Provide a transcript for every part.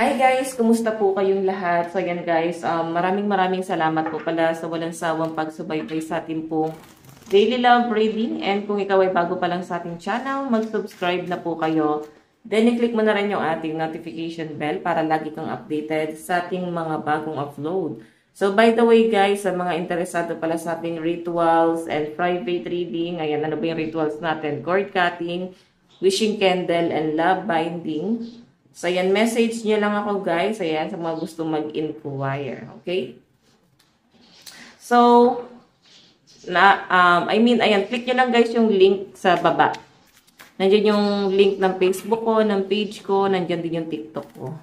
Hi guys! Kumusta po kayong lahat? So yan guys, maraming salamat po pala sa walang sawang pagsubaybay sa ating pong Daily Love Reading. And kung ikaw ay bago pa lang sa ating channel, mag-subscribe na po kayo. Then i-click mo na rin yung ating notification bell para lagi kang updated sa ating mga bagong upload. So by the way guys, sa mga interesado pala sa ating rituals and private reading, ayan, ano ba yung rituals natin? Cord cutting, wishing candle, and love binding. So, ayan, message nyo lang ako, guys. Ayan, sa mga gusto mag-inquire. Okay? So, ayan, click nyo lang, guys, yung link sa baba. Nandiyan yung link ng Facebook ko, ng page ko, nandiyan din yung TikTok ko.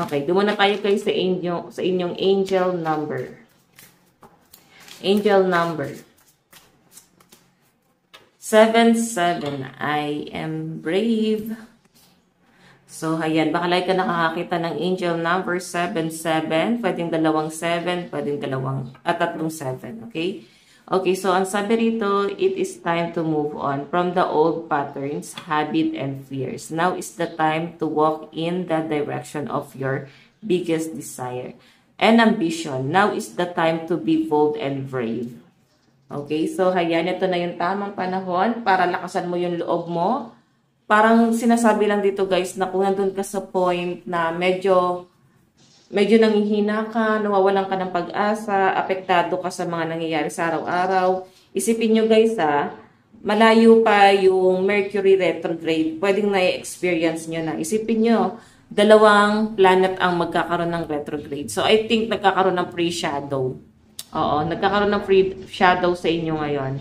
Okay, doon muna tayo, guys, sa inyong angel number. Angel number 77. I am brave. So, ayan, baka like ka nakakakita ng angel number 77. Pwedeng 2 7, pwedeng 3 7. Okay? Okay, so ang sabi rito, it is time to move on from the old patterns, habit, and fears. Now is the time to walk in the direction of your biggest desire and ambition. Now is the time to be bold and brave. Okay, so ayan, ito na yung tamang panahon para lakasan mo yung loob mo. Parang sinasabi lang dito guys na kung nandun ka sa point na medyo nanghihina ka, nawawalan ka ng pag-asa, apektado ka sa mga nangyayari sa araw-araw. Isipin nyo guys malayo pa yung Mercury retrograde. Pwedeng na-experience nyo na. Isipin nyo, 2 planet ang magkakaroon ng retrograde. So I think nagkakaroon ng pre-shadow. Oo, nagkakaroon ng pre-shadow sa inyo ngayon.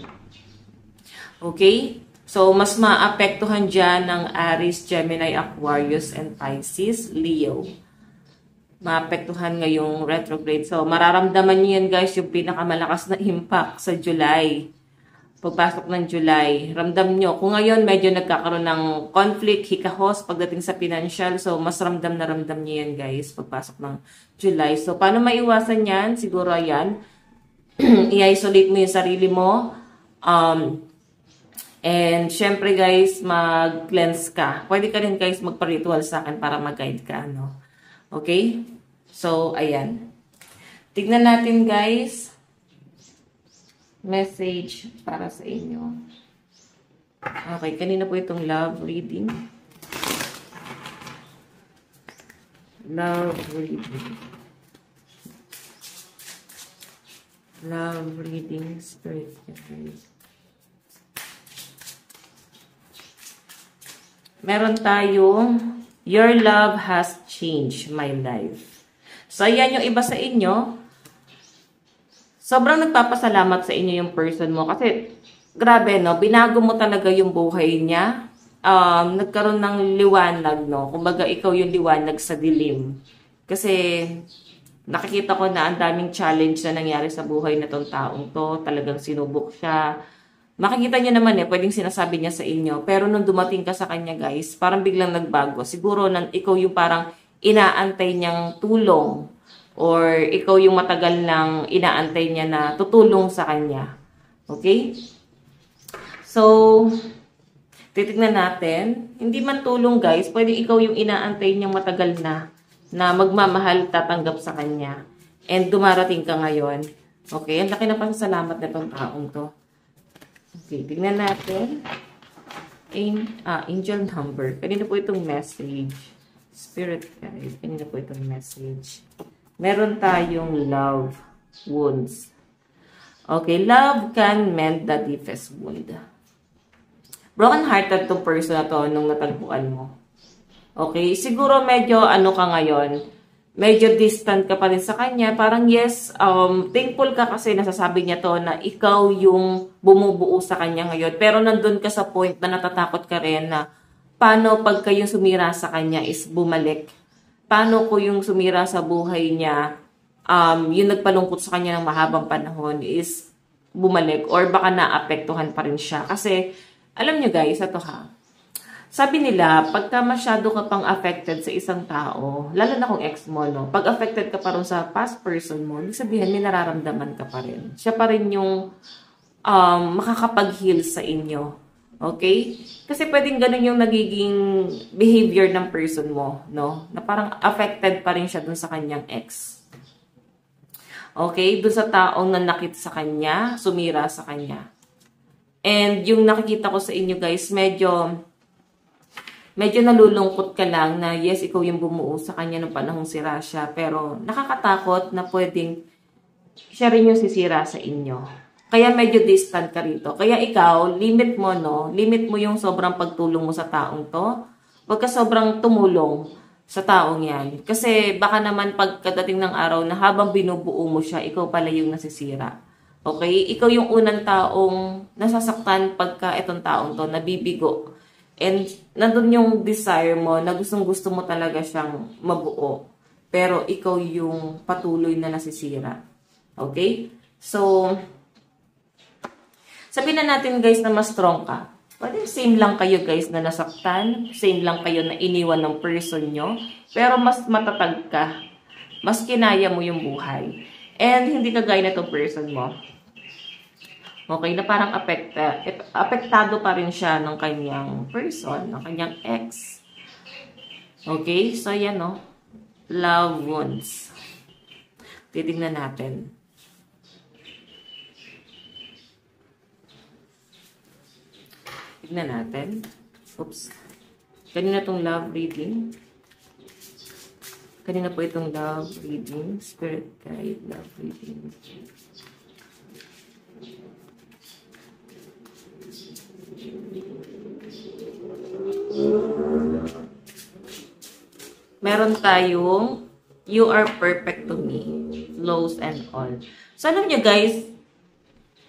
Okay? So, mas maapektuhan dyan ng Aries, Gemini, Aquarius, and Pisces, Leo. Maapektuhan ngayong retrograde. So, mararamdaman nyo yan guys, yung pinakamalakas na impact sa July. Pagpasok ng July, ramdam nyo. Kung ngayon medyo nagkakaroon ng conflict, hikahos pagdating sa financial, so mas ramdam na ramdam nyo yan guys, pagpasok ng July. So, paano maiwasan yan? Siguro yan, i-isolate mo yung sarili mo. And, syempre guys, mag-cleanse ka. Pwede ka rin guys magpa-ritual sa akin para mag-guide ka, no? Okay? So, ayan. Tignan natin guys. Message para sa inyo. Okay, kanina po itong love reading. Love reading. Love reading, spirit guide. Meron tayong, your love has changed my life. So, ayan yung iba sa inyo. Sobrang nagpapasalamat sa inyo yung person mo. Kasi, grabe, no? Binago mo talaga yung buhay niya. Nagkaroon ng liwanag, no? Kumbaga, ikaw yung liwanag sa dilim. Kasi, nakikita ko na ang daming challenge na nangyari sa buhay na tong taong to. Talagang sinubok siya. Makikita niyo naman pwedeng sinasabi niya sa inyo. Pero nung dumating ka sa kanya guys, parang biglang nagbago. Siguro ikaw yung parang inaantay niyang tulong. Or ikaw yung matagal nang inaantay niya na tutulong sa kanya. Okay? So, titignan natin. Hindi man tulong guys, pwedeng ikaw yung inaantay niyang matagal na magmamahal, tatanggap sa kanya. And dumarating ka ngayon. Okay? Ang laki na pasasalamat na itong taong to. Okay, tignan natin. Angel number. Kanina po itong message. Spirit guide. Kanina po itong message. Meron tayong love wounds. Okay, love can mend the deepest wound. Broken-hearted tong person na to nung natagpuan mo. Okay, siguro medyo ka ngayon. Medyo distant ka pa rin sa kanya. Parang yes, thankful ka kasi nasasabi niya to na ikaw yung bumubuo sa kanya ngayon. Pero nandun ka sa point na natatakot ka rin na paano pag kayong sumira sa kanya is bumalik. Paano ko yung sumira sa buhay niya, yung nagpalungkot sa kanya ng mahabang panahon is bumalik or baka naapektuhan pa rin siya. Kasi alam nyo guys, ito sabi nila, pagka masyado ka pang affected sa isang tao, lalo na kung ex mo, no? Pag affected ka pa rin sa past person mo, ibig sabihin, may nararamdaman ka pa rin. Siya pa rin yung makakapag-heal sa inyo. Okay? Kasi pwedeng ganun yung nagiging behavior ng person mo, no? Na parang affected pa rin siya dun sa kanyang ex. Okay? Dun sa taong nanakit sa kanya, sumira sa kanya. And yung nakikita ko sa inyo guys, medyo nalulungkot ka lang na yes, ikaw yung bumuo sa kanya ng panahong sira siya. Pero nakakatakot na pwedeng siya rin yung sisira sa inyo. Kaya medyo distant ka rito. Kaya ikaw, limit mo, no? Limit mo yung sobrang pagtulong mo sa taong to. Huwag ka sobrang tumulong sa taong yan. Kasi baka naman pagkadating ng araw na habang binubuo mo siya, ikaw pala yung nasisira. Okay? Ikaw yung unang taong nasasaktan pagka itong taong to, nabibigo. And nandun yung desire mo na gustong-gusto mo talaga siyang mabuo. Pero ikaw yung patuloy na nasisira. Okay? So, sabihin na natin guys na mas strong ka. Pwede same lang kayo guys na nasaktan. Same lang kayo na iniwan ng person nyo. Pero mas matatag ka. Mas kinaya mo yung buhay. And hindi ka gaya na itong person mo. Okay, na parang apektado pa rin siya ng kanyang person, ng kanyang ex. Okay, so yan no. Love wounds. Titignan natin. Tignan natin. Oops. Kanina itong love reading. Kanina po itong love reading. Spirit guide, love reading. Meron tayong you are perfect to me. Lows and all. So, alam nyo guys,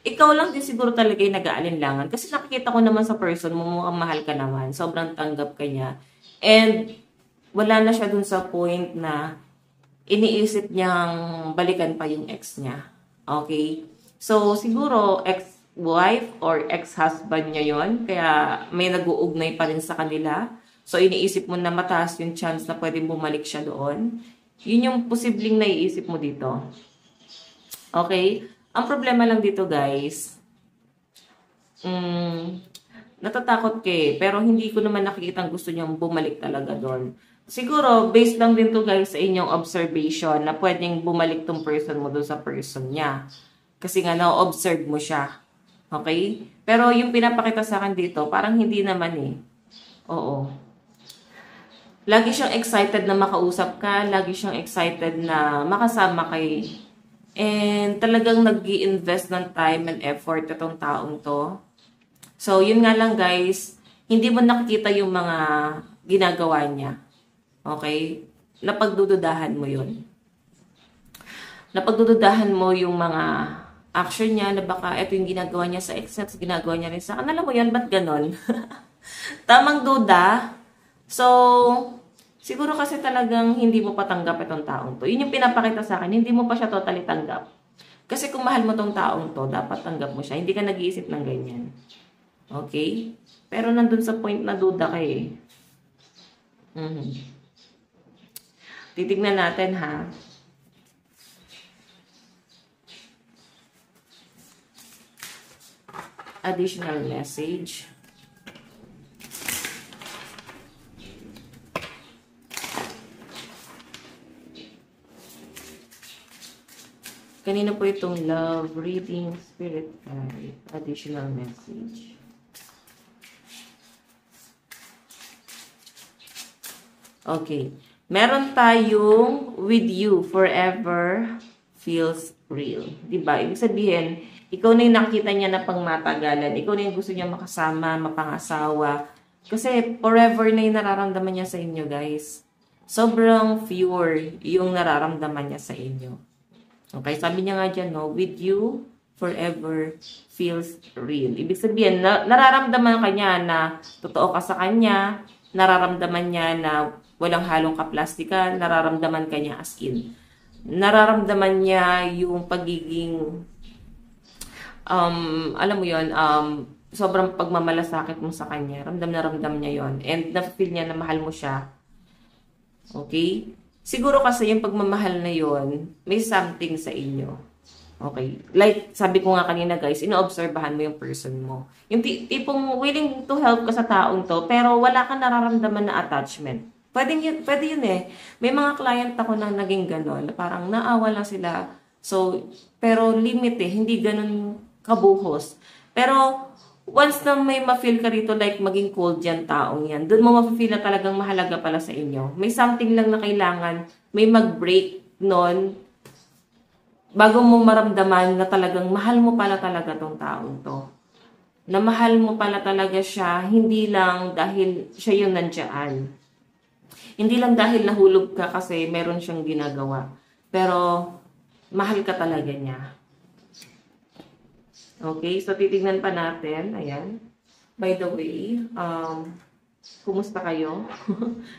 ikaw lang din siguro talaga yung nag-aalinlangan. Kasi nakikita ko naman sa person mo, mukhang mahal ka naman. Sobrang tanggap ka niya. And wala na siya dun sa point na iniisip niyang balikan pa yung ex niya. Okay? So, siguro ex-wife or ex-husband niya yon. Kaya may nag-uugnay pa rin sa kanila. So, iniisip mo na mataas yung chance na pwedeng bumalik siya doon. Yun yung posibleng naiisip mo dito. Okay? Ang problema lang dito guys, natatakot ka eh, pero hindi ko naman nakikita ang gusto niyang bumalik talaga doon. Siguro, based lang din to guys sa inyong observation na pwedeng bumalik tong person mo doon sa person niya. Kasi nga na-observe mo siya. Okay? Pero yung pinapakita sa akin dito, parang hindi naman eh. Oo. Lagi siyang excited na makausap ka, lagi siyang excited na makasama kay. And talagang nag-i-invest ng time and effort itong taong to. So, yun nga lang guys, hindi mo nakikita yung mga ginagawa niya. Okay? Napagdududahan mo yun. Napagdududahan mo yung mga action niya na baka ito yung ginagawa niya sa ex at ginagawa niya rin sa akin. Alam mo yan, ba't ganon? Tamang duda. So, siguro kasi talagang hindi mo patanggap itong taong to. Yun yung pinapakita sa akin, hindi mo pa siya totally tanggap. Kasi kung mahal mo tong taong to, dapat tanggap mo siya. Hindi ka nag-iisip ng ganyan. Okay? Pero nandun sa point na duda ka eh. Titignan natin ha. Additional message. Kanina po itong love reading, spirit guide, additional message. Okay. Meron tayong with you forever feels real. Diba? Ibig sabihin, ikaw na yung nakita niya na pangmatagalan. Ikaw na yung gusto niya makasama, mapangasawa. Kasi forever na yung nararamdaman niya sa inyo, guys. Sobrang pure yung nararamdaman niya sa inyo. Okay, sabi niya nga dyan, no, with you, forever feels real. Ibig sabihin, nararamdaman ka niya na totoo ka sa kanya, nararamdaman niya na walang halong kaplastikan, nararamdaman ka niya as in. Nararamdaman niya yung pagiging, alam mo yun, sobrang pagmamalasakit mo sa kanya. Ramdam na ramdam niya yon. And na-feel niya na mahal mo siya. Okay? Siguro kasi yung pagmamahal na yon, may something sa inyo. Okay. Like, sabi ko nga kanina guys, inoobserbahan mo yung person mo. Yung tipong willing to help ka sa taong to, pero wala kang nararamdaman na attachment. Pwede yun eh. May mga client ako na naging gano'n, parang naawa lang sila. So, pero limit eh, hindi ganun kabuhos. Pero, once na may ma-feel ka rito, like maging cold yan taong yan, doon mo ma-feel na talagang mahalaga pala sa inyo. May something lang na kailangan, may mag-break nun, bago mo maramdaman na talagang mahal mo pala talaga tong taong to. Na mahal mo pala talaga siya, hindi lang dahil siya yung nandiyan. Hindi lang dahil nahulog ka kasi meron siyang ginagawa. Pero, mahal ka talaga niya. Okay, so titignan pa natin. Ayan. By the way, kumusta kayo?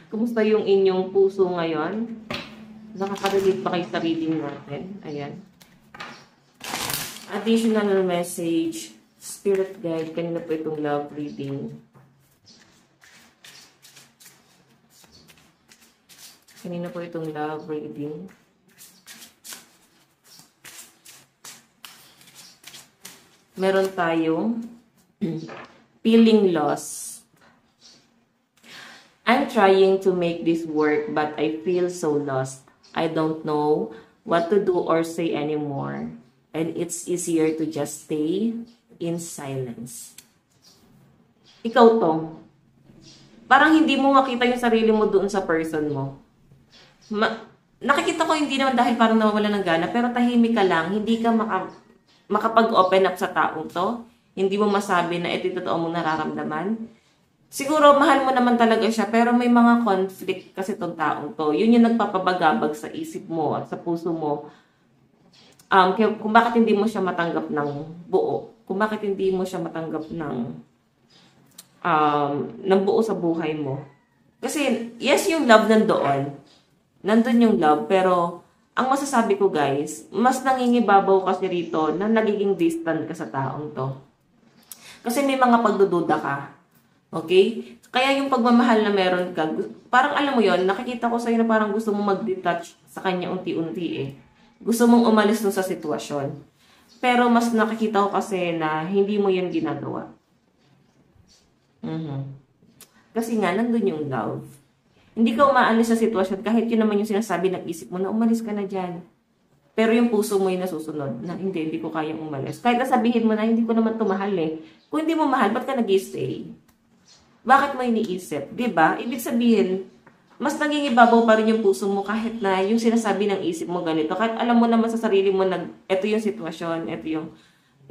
Kumusta yung inyong puso ngayon? Nakaka-relate pa kayo sa reading natin. Ayan. Additional message, spirit guide. Kanina po itong love reading. Kanina po itong love reading. Meron tayong feeling lost. I'm trying to make this work but I feel so lost. I don't know what to do or say anymore. And it's easier to just stay in silence. Ikaw to. Parang hindi mo makita yung sarili mo doon sa person mo. Nakikita ko hindi naman dahil parang nawawala ng gana, pero tahimik ka lang. Hindi ka makapag-open up sa taong to. Hindi mo masabi na ito yung totoo mong nararamdaman. Siguro, mahal mo naman talaga siya, pero may mga conflict kasi itong taong to. Yun yung nagpapabagabag sa isip mo at sa puso mo. Kung bakit hindi mo siya matanggap ng buo. Kung bakit hindi mo siya matanggap ng buo sa buhay mo. Kasi, yes, yung love nandoon. Nandun yung love, pero ang masasabi ko guys, mas nangingibabaw kasi rito na nagiging distant ka sa taong to. Kasi may mga pagdududa ka. Okay? Kaya yung pagmamahal na meron ka, parang alam mo yon, nakikita ko sa'yo na parang gusto mong mag-detach sa kanya unti-unti eh. Gusto mong umalis dun sa sitwasyon. Pero mas nakikita ko kasi na hindi mo yun ginagawa. Kasi nga, nandun yung love. Hindi ka umaalis sa sitwasyon kahit yun naman yung sinasabi ng isip mo na umalis ka na dyan. Pero yung puso mo yung nasusunod na hindi ko kayang umalis. Kahit nasabihin mo na hindi ko naman tumahal eh. Kung hindi mo mahal, ba't ka nag-stay? Bakit mo iniisip? Diba? Ibig sabihin, mas nangingibabaw pa rin yung puso mo kahit na yung sinasabi ng isip mo ganito. Kahit alam mo naman sa sarili mo na ito yung sitwasyon, ito yung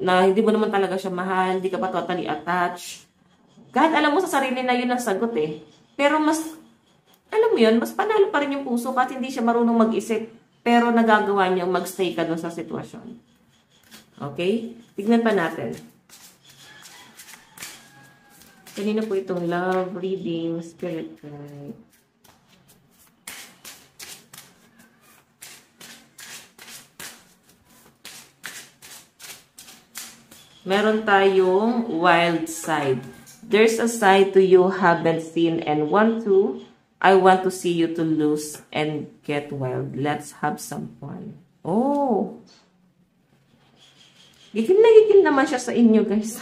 na hindi mo naman talaga siya mahal, hindi ka pa totally attached. Kahit alam mo sa sarili na yun ang sagot eh. Pero mas, alam mo yun, mas panalo pa rin yung puso kahit hindi siya marunong mag-isip. Pero nagagawa niya mag-stay ka dun sa sitwasyon. Okay? Tignan pa natin. Kanina po itong love reading, spirit guide. Meron tayong wild side. There's a side to you haven't seen and I want to see you to lose and get wild. Let's have some fun. Oh! Gigil na gigil naman siya sa inyo, guys.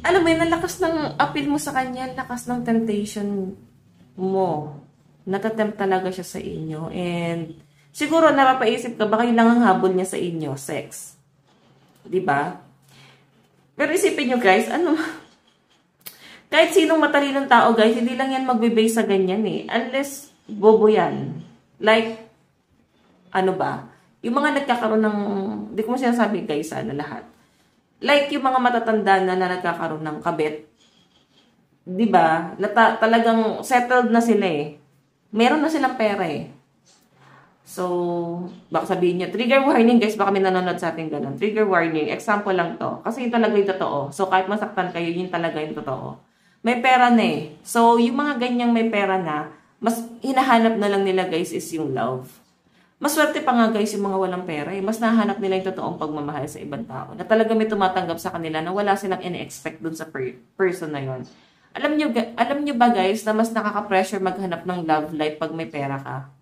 Alam mo yun, lakas ng appeal mo sa kanya, lakas ng temptation mo. Natatempt talaga siya sa inyo. And siguro napapaisip ka, baka yun lang ang habol niya sa inyo, sex. Diba? Pero isipin nyo guys, kahit sinong matalinong tao guys, hindi lang yan magbe-base sa ganyan eh. Unless bobo yan. Like, ano ba? Yung mga nagkakaroon ng, di ko mo sinasabi guys, na lahat. Like yung mga matatanda na nagkakaroon ng kabit. Diba? Talagang settled na sila eh. Meron na silang pera eh. So, baka sabihin niyo, trigger warning guys, baka may nanonood sa atin ganun. Trigger warning, example lang to. Kasi yun talaga yung totoo. So, kahit masaktan kayo, yun talaga yung totoo. May pera na eh. So, yung mga ganyang may pera na, mas hinahanap na lang nila guys is yung love. Maswerte pa nga guys yung mga walang pera eh. Mas nahanap nila yung totoong pagmamahal sa ibang tao. Na talaga may tumatanggap sa kanila na wala silang in-expect dun sa person na yon. Alam nyo ba guys na mas nakaka-pressure maghanap ng love life pag may pera ka?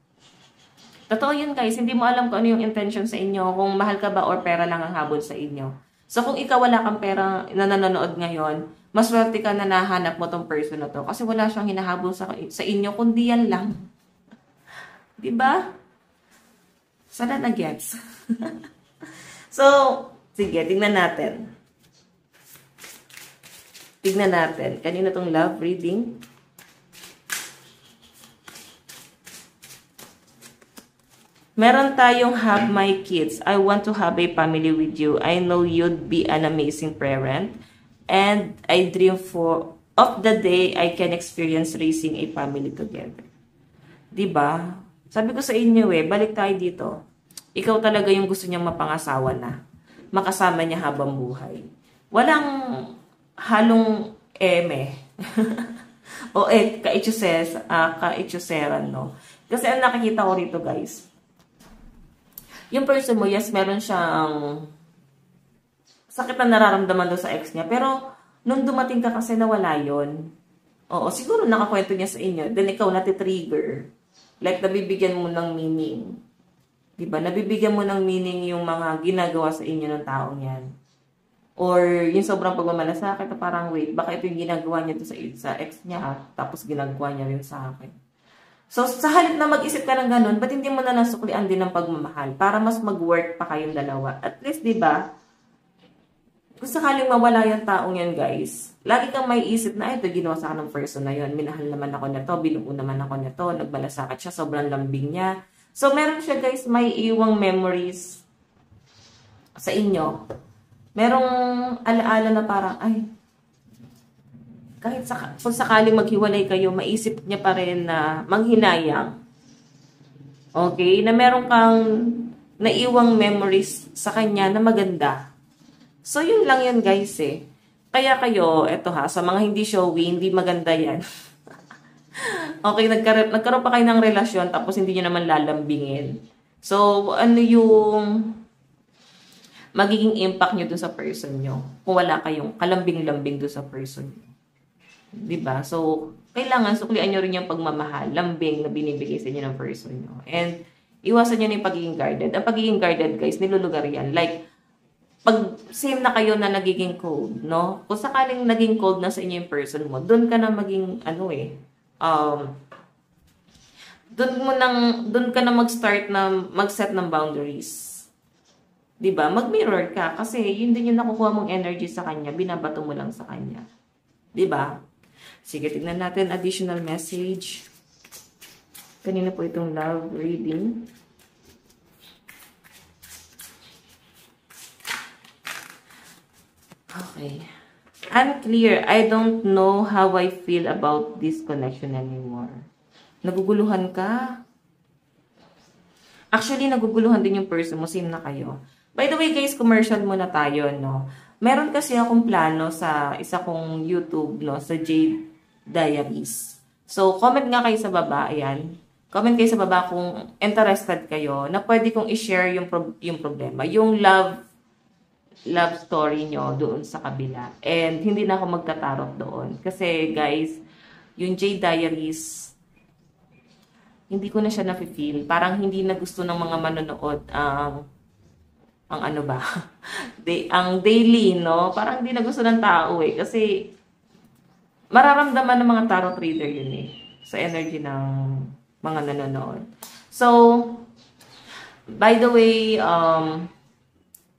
Totoo yun guys, hindi mo alam kung ano yung intention sa inyo, kung mahal ka ba or pera lang ang habol sa inyo. So kung ikaw wala kang pera na nanonood ngayon, maswerte ka na nahanap mo tong person na to kasi wala siyang hinahabol sa inyo, kundi yan lang. Diba? Sana na-gets. So, sige, tingnan natin. Tignan natin. Kanina tong love reading. Meron tayong have my kids. I want to have a family with you. I know you'd be an amazing parent. And I dream of the day I can experience raising a family together. Diba? Sabi ko sa inyo balik tayo dito. Ikaw talaga yung gusto niyang mapangasawa na. Makasama niya habang buhay. Walang halong eme. O kaitsuseran, no? Kasi ang nakikita ko rito, guys, yung person mo, yes, meron siyang sakit na nararamdaman doon sa ex niya. Pero, nung dumating ka kasi nawala yon. Oo, siguro nakakwento niya sa inyo. Then, ikaw natitrigger. Like, nabibigyan mo ng meaning. Diba? Nabibigyan mo ng meaning yung mga ginagawa sa inyo ng taong yan. Or, yung sobrang pagmamalasakit na parang, wait, baka ito yung ginagawa niya doon sa ex niya, tapos ginagawa niya rin sa akin. So, sa halip na mag-isip ka ng ganun, ba't hindi mo na nasuklian din ng pagmamahal para mas mag-work pa kayong dalawa? At least, di ba, kung sakaling mawala yung taong yan, guys, lagi kang may isip na, ito, ginawa sa akin ng person na yun. Minahal naman ako nito, binuo naman ako nito, nagbalasakit siya, sobrang lambing niya. So, meron siya, guys, may iwang memories sa inyo. Merong alaala na parang, ay, kahit kung sakaling maghiwalay kayo, maisip niya pa rin na manghinayang. Okay? Na meron kang naiwang memories sa kanya na maganda. So, yun lang yun, guys, Kaya kayo, eto sa mga hindi showy, hindi maganda yan. Okay, nagkaroon pa kayo ng relasyon, tapos hindi nyo naman lalambingin. So, ano yung magiging impact nyo dun sa person nyo kung wala kayong kalambing-lambing dun sa person nyo? Diba? So, kailangan suklian nyo rin yung pagmamahal, lambing na binibigay sa inyo ng person nyo. And, iwasan nyo na yung pagiging guarded. Ang pagiging guarded, guys, nilulugar yan. Like, pag same na kayo na nagiging cold, no? Kung sakaling naging cold na sa inyo yung person mo, doon ka na maging, doon ka na mag-start na mag-set ng boundaries. Diba? Mag-mirror ka. Kasi, yun din yung nakukuha mong energy sa kanya, binabato mo lang sa kanya. Diba? Sige, tignan natin additional message. Kanina po itong love reading. Okay. Unclear. I don't know how I feel about this connection anymore. Naguguluhan ka? Actually, naguguluhan din yung person mo. Same na kayo. By the way, guys, commercial muna tayo, no? Meron kasi akong plano sa isa kong YouTube, no? Sa Jade Diaries. So, comment nga kayo sa baba. Ayan. Comment kayo sa baba kung interested kayo na pwede kong i-share yung problema. Yung love story nyo doon sa kabila. And hindi na ako magtatarot doon. Kasi, guys, yung Jade Diaries, hindi ko na siya na-feel. Parang hindi na gusto ng mga manonood ang ano ba? Ang daily, no? Parang hindi na gusto ng tao Kasi, mararamdaman ng mga tarot reader yun sa energy ng mga nanonood. So, by the way,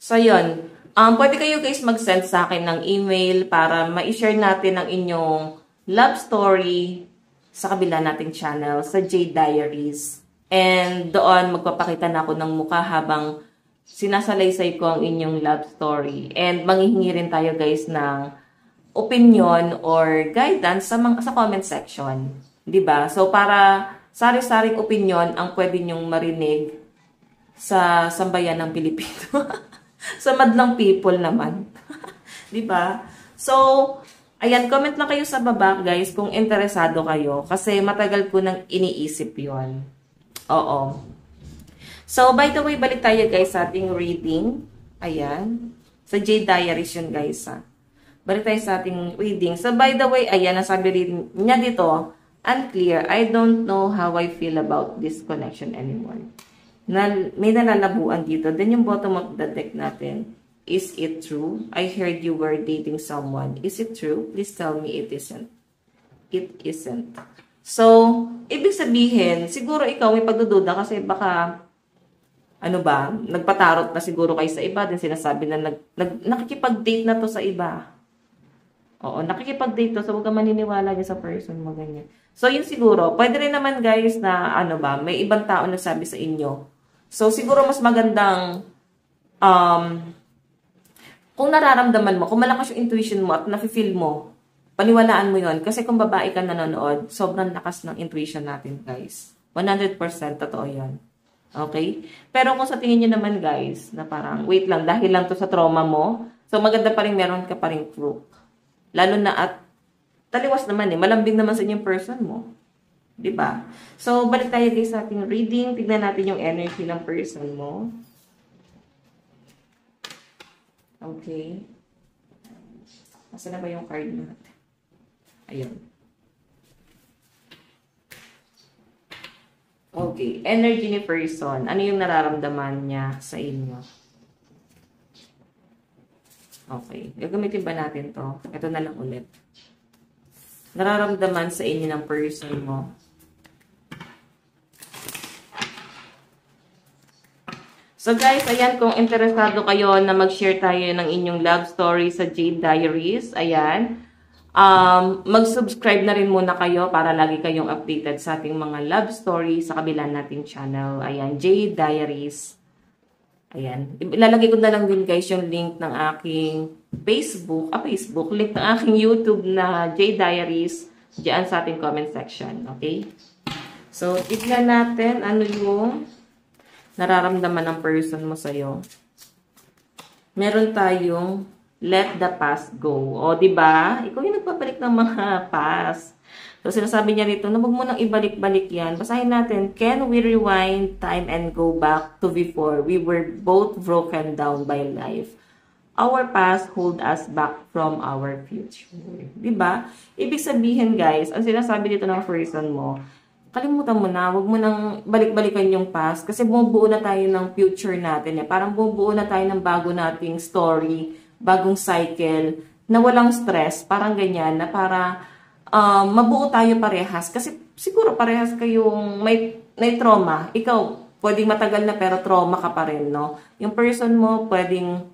so yun. Pwede kayo guys mag-send sa akin ng email para ma-share natin ang inyong love story sa kabila nating channel, sa Jade Diaries. And doon, magpapakita na ako ng mukha habang sinasalaysay ko ang inyong love story. And manghihingi rin tayo guys ng opinion or guidance sa comment section. Diba? So, para sari-saring opinion ang pwede nyong marinig sa sambayan ng Pilipino. Sa madlang people naman. Diba? So, ayan, comment lang kayo sa baba, guys, kung interesado kayo. Kasi matagal ko nang iniisip yon. Oo. So, by the way, balik tayo, guys, sa ating reading. Ayan. Sa Jade Diaries yun, guys, Balik tayo sa ating reading. So, by the way, ayan, nasabi rin niya dito, unclear. I don't know how I feel about this connection anymore. may nalalabuan dito. Then yung bottom of the deck natin, is it true? I heard you were dating someone. Is it true? Please tell me it isn't. It isn't. So, ibig sabihin, siguro ikaw may pagdududa kasi baka, ano ba, nagpatarot na siguro kayo sa iba, din sinasabi na nakikipag-date na to sa iba. Oo, nakikipag-date to, so huwag ka maniniwala niya sa person mo, ganyan. So, yun siguro, pwede rin naman guys na, ano ba, may ibang tao nagsabi sa inyo. So, siguro mas magandang, kung nararamdaman mo, kung malakas yung intuition mo at nafe-feel mo, paniwalaan mo yon. Kasi kung babae ka nanonood, sobrang lakas ng intuition natin, guys. 100% totoo yan. Okay? Pero kung sa tingin nyo naman, guys, na parang, wait lang, dahil lang to sa trauma mo, so maganda pa rin meron ka pa rin proof. Lalo na at, taliwas naman malambing naman sa inyong person mo. Diba? So, balik tayo guys sa ating reading. Tignan natin yung energy ng person mo. Okay. Nasaan na ba yung card natin? Ayun. Okay. Energy ni person. Ano yung nararamdaman niya sa inyo? Okay. Gagamitin ba natin to? Ito na lang ulit. Nararamdaman sa inyo ng person mo. So guys, ayan, kung interesado kayo na mag-share tayo ng inyong love story sa Jade Diaries, ayan, mag-subscribe na rin muna kayo para lagi kayong updated sa ating mga love story sa kabila nating channel. Ayan, Jade Diaries. Ayan, ilalagay ko na lang din guys yung link ng aking Facebook, link ng aking YouTube na Jade Diaries diyan sa ating comment section, okay? So, tignan natin ano yung nararamdaman ng person mo sa'yo. Meron tayong let the past go. O, diba? Ikaw yung nagpapalik ng mga past. So, sinasabi niya rito, na huwag mo nang ibalik-balik yan. Basahin natin, can we rewind time and go back to before we were both broken down by life? Our past hold us back from our future. Diba? Ibig sabihin, guys, ang sinasabi dito ng person mo, kalimutan mo na, huwag mo nang balik-balikan yung past kasi bumubuo na tayo ng future natin. Parang bumubuo na tayo ng bago nating story, bagong cycle, na walang stress, parang ganyan, na para mabuo tayo parehas. Kasi siguro parehas kayong may trauma. Ikaw, pwedeng matagal na pero trauma ka pa rin, no? Yung person mo, pwedeng,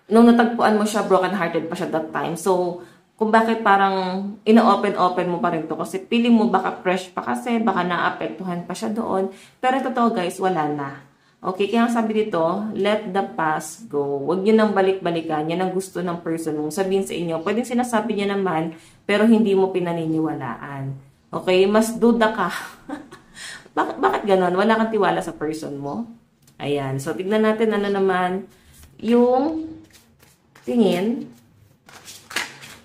nung natagpuan mo siya, broken-hearted pa siya that time. So, kung bakit parang ina-open-open mo pa rin to. Kasi feeling mo baka fresh pa kasi, baka naapektuhan pa siya doon. Pero totoo guys, wala na. Okay, kaya sabi dito, let the past go. Huwag nyo nang balik-balikan. Yan ang gusto ng person mong sabihin sa inyo. Pwedeng sinasabi niya naman, pero hindi mo pinaniniwalaan. Okay, mas duda ka. bakit ganon? Wala kang tiwala sa person mo? Ayan, so tignan natin ano naman yung tingin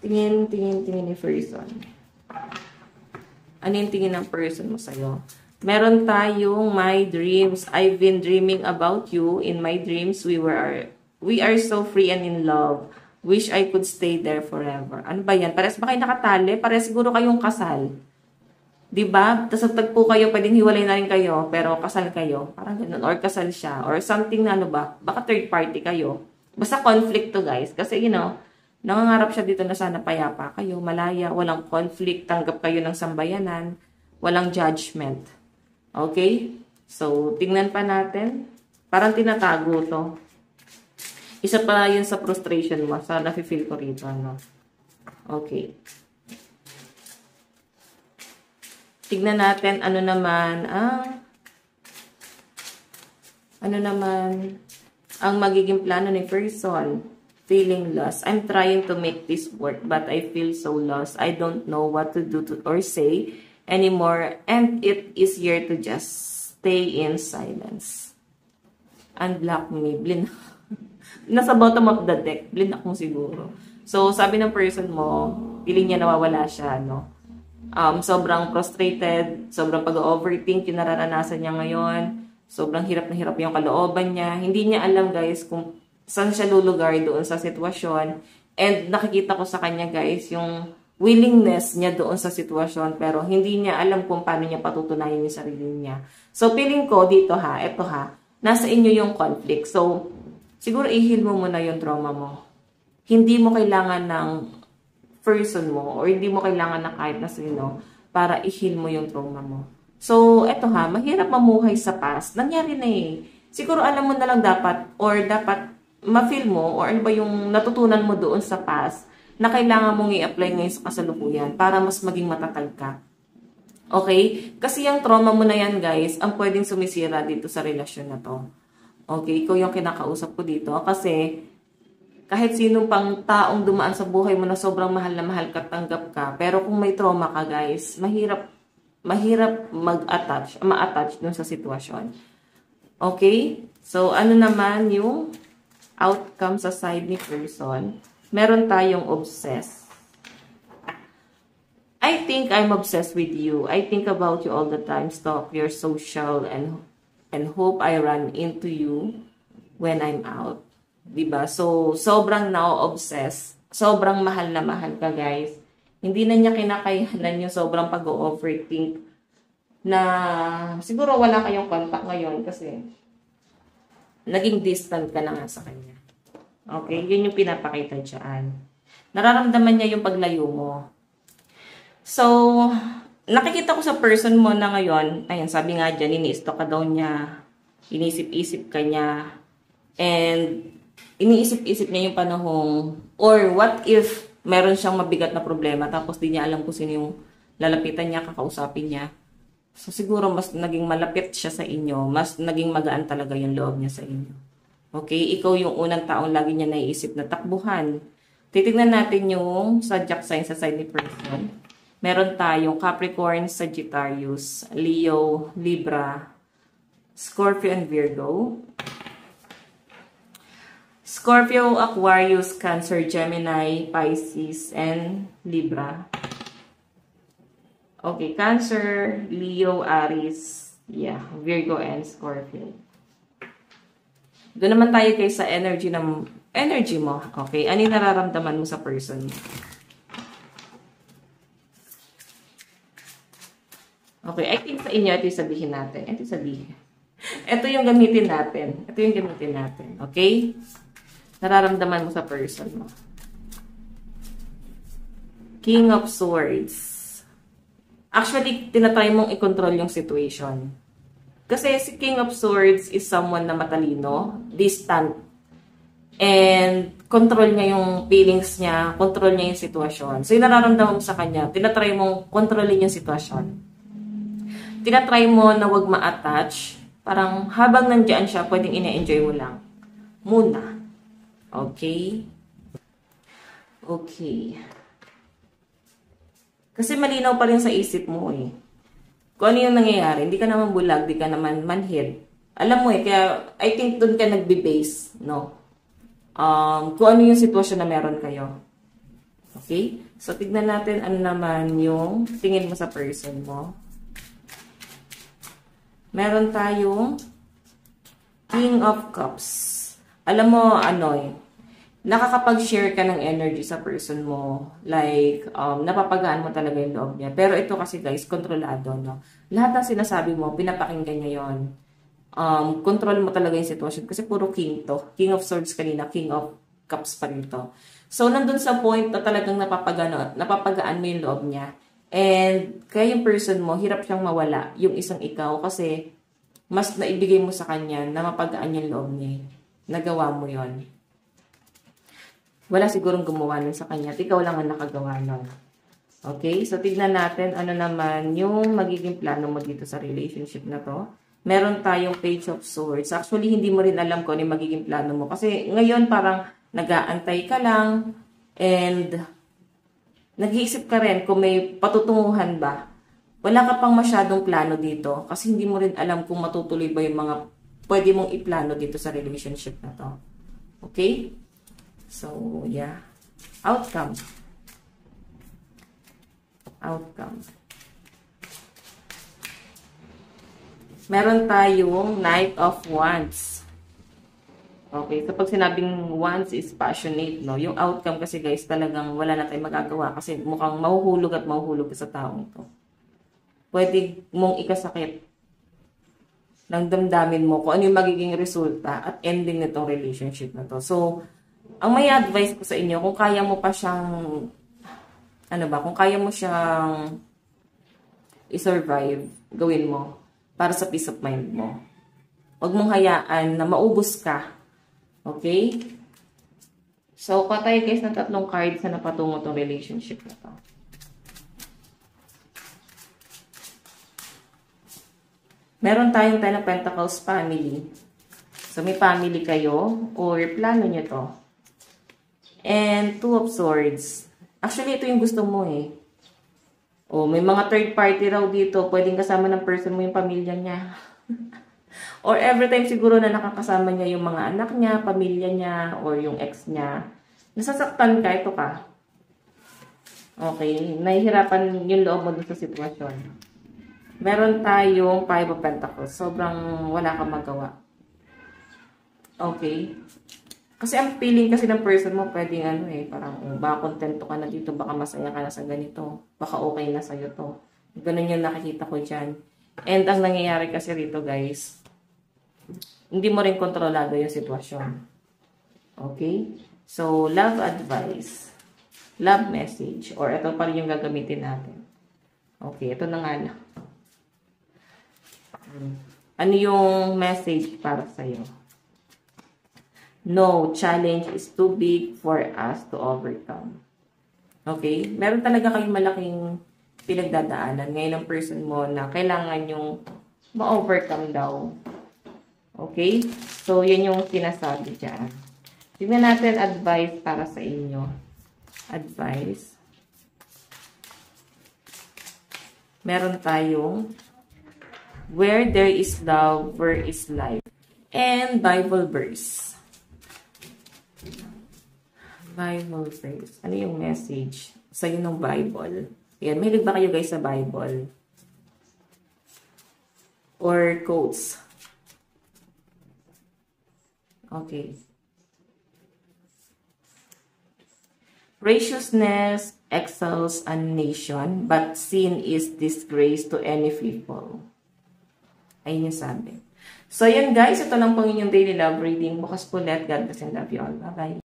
ni person. Ano yung tingin ng person mo sa'yo? Meron tayong my dreams. I've been dreaming about you. In my dreams, we are so free and in love. Wish I could stay there forever. Ano ba yan? Parehas ba kayo nakatali? Parehas siguro kayong kasal. Diba? Tapos tagpo kayo, pwedeng hiwalay na rin kayo, pero kasal kayo. Parang ganun. Or kasal siya. Or something na ano ba? Baka third party kayo. Basta conflict to guys. Kasi nangangarap siya dito na sana payapa kayo, malaya, walang conflict, tanggap kayo ng sambayanan, walang judgment. Okay? So, tingnan pa natin. Parang tinatago to. Isa pa yun sa frustration mo. Sa nafe-feel ko rito, no? Okay. Tignan natin ano naman ang magiging plano ni person. Feeling lost. I'm trying to make this work, but I feel so lost. I don't know what to do or say anymore, and it is easier to just stay in silence. Unblock me. Nasa bottom of the deck. Blinak mo siguro. So, sabi ng person mo, feeling niya nawawala siya, no? Sobrang frustrated, sobrang pag-overthink yung nararanasan niya ngayon. Sobrang hirap na hirap yung kalooban niya. Hindi niya alam, guys, kung saan siya lulugar doon sa sitwasyon. And nakikita ko sa kanya guys, yung willingness niya doon sa sitwasyon pero hindi niya alam kung paano niya patutunayan yung sarili niya. So, feeling ko dito ha, eto ha, nasa inyo yung conflict. So, siguro i-heal mo muna yung trauma mo. Hindi mo kailangan ng person mo or hindi mo kailangan ng kahit na sino para i-heal mo yung trauma mo. So, eto ha, mahirap mamuhay sa past. Nangyari na eh. Siguro alam mo na lang dapat or dapat ma-feel mo or ano ba yung natutunan mo doon sa past na kailangan mong i-apply ngayon sa kasalukuyan para mas maging matatag ka. Okay? Kasi yung trauma mo na yan, guys, ang pwedeng sumisira dito sa relasyon na to. Okay? Ikaw yung kinakausap ko dito kasi kahit sino pang taong dumaan sa buhay mo na sobrang mahal na mahal ka, tanggap ka. Pero kung may trauma ka, guys, mahirap ma-attach dun sa sitwasyon. Okay? So, ano naman yung outcome sa side ni person? Meron tayong obsessed. I think I'm obsessed with you. I think about you all the time. Stalk your social and hope I run into you when I'm out. Diba? So, sobrang na-obsess. Sobrang mahal na mahal ka, guys. Hindi na niya kinakayanan yung sobrang pag-overthink na siguro wala kayong contact ngayon kasi naging distant ka na nga sa kanya. Okay? Yun yung pinapakita dyan. Nararamdaman niya yung paglayo mo. So, nakikita ko sa person mo na ngayon, ayan, sabi nga dyan, ini-stalk ka daw niya, inisip-isip ka niya, and iniisip-isip niya yung panahong, or what if meron siyang mabigat na problema, tapos di niya alam kung sino yung lalapitan niya, kakausapin niya. So, siguro mas naging malapit siya sa inyo, mas naging magaan talaga yung loob niya sa inyo. Okay? Ikaw yung unang taong lagi niya naiisip na takbuhan. Titignan natin yung zodiac sign sa side ni person. Meron tayong Capricorn, Sagittarius, Leo, Libra, Scorpio, and Virgo. Scorpio, Aquarius, Cancer, Gemini, Pisces, and Libra. Okay, Cancer, Leo, Aries, Virgo, and Scorpio. Doon naman tayo kay sa energy mo. Okay, ano yung nararamdaman mo sa person? Okay, I think sa inyo, ito yung sabihin natin. Ito yung gamitin natin. Okay? Nararamdaman mo sa person mo. King of Swords. Actually, tinatry mong i-control yung situation. Kasi si King of Swords is someone na matalino, distant, and control niya yung feelings niya, control niya yung sitwasyon. So, yung nararamdaman mo sa kanya, tinatry mong kontrolin yung sitwasyon. Tinatry mo na wag ma-attach. Parang habang nandiyan siya, pwedeng ina-enjoy mo lang. Muna. Okay? Okay. Kasi malinaw pa rin sa isip mo eh. Kung ano yung nangyayari, hindi ka naman bulag, hindi ka naman manhid. Alam mo eh, kaya I think doon ka nagbe-base, no? Kung ano yung sitwasyon na meron kayo. Okay? So, tignan natin ano naman yung tingin mo sa person mo. Meron tayong King of Cups. Alam mo, nakakapag-share ka ng energy sa person mo. Like, napapagaan mo talaga yung loob niya. Pero ito kasi guys, kontrolado, no? Lahat ng sinasabi mo, pinapakinggan niya yun. Control mo talaga yung sitwasyon. Kasi puro king to. King of Swords kanina, King of Cups pa rin to. So, nandun sa point na talagang napapagaan mo yung loob niya. And, kaya yung person mo, hirap siyang mawala. Yung isang ikaw. Kasi, mas naibigay mo sa kanya na mapagaan yung loob niya. Nagawa mo yon. Wala sigurong gumawa nun sa kanya. At ikaw lang ang nakagawa nun. Okay? So, tignan natin ano naman yung magiging plano mo dito sa relationship na to. Meron tayong Page of Swords. Actually, hindi mo rin alam kung ano yung magiging plano mo. Kasi ngayon parang nag-aantay ka lang and nag-iisip ka rin kung may patutunguhan ba. Wala ka pang masyadong plano dito kasi hindi mo rin alam kung matutuloy ba yung mga pwede mong iplano dito sa relationship na to. Okay? So, yeah. Outcome. Meron tayong Knight of Wands. Okay, so pag sinabing once is passionate, no? Yung outcome kasi guys, talagang wala na tayong magagawa kasi mukhang mahuhulog at mahuhulog ka sa taong to. Pwede mong ikasakit ng damdamin mo kung ano yung magiging resulta at ending nitong relationship na to. So, ang may advice ko sa inyo, kung kaya mo pa siyang, kung kaya mo siyang i-survive, gawin mo para sa peace of mind mo. Huwag mong hayaan na maubos ka. Okay? So, kuha tayo guys ng 3 cards na napatungo tong relationship na to. Meron tayong 10 of Pentacles family. So, may family kayo or plano nyo to. And 2 of Swords. Actually, ito yung gusto mo eh. O, may mga third party raw dito. Pwedeng kasama ng person mo yung pamilya niya. Or every time siguro na nakakasama niya yung mga anak niya, pamilya niya, or yung ex niya. Nasasaktan ka, ito ka. Okay, nahihirapan yung loob mo dun sa sitwasyon. Meron tayong 5 of Pentacles. Sobrang wala kang magawa. Okay. Kasi ang feeling kasi ng person mo, pwedeng parang baka kontento ka na dito, baka masaya ka na sa ganito, baka okay na sa'yo to. Ganun yung nakikita ko dyan. And ang nangyayari kasi rito guys, hindi mo rin kontrolado yung sitwasyon. Okay? So, love advice, love message, or ito pa rin yung gagamitin natin. Okay, ito na nga lang. Ano yung message para sa'yo? No, challenge is too big for us to overcome. Okay? Meron talaga kayong malaking pinagdadaanan ngayon ng person mo na kailangan yung ma-overcome daw. Okay? So, yun yung sinasabi dyan. Tingnan natin advice para sa inyo. Advice. Meron tayong where there is love, where is life. And Bible verse. Bible verse. Ano yung message sa'yo ng Bible? Ayan, mahilig ba kayo guys sa Bible? Or quotes? Okay. Graciousness excels a nation, but sin is disgrace to any people. Ayun yung sabi. So, yan guys. Ito lang pong inyong daily love reading. Bukas po ulit. God bless and love you all. Bye-bye.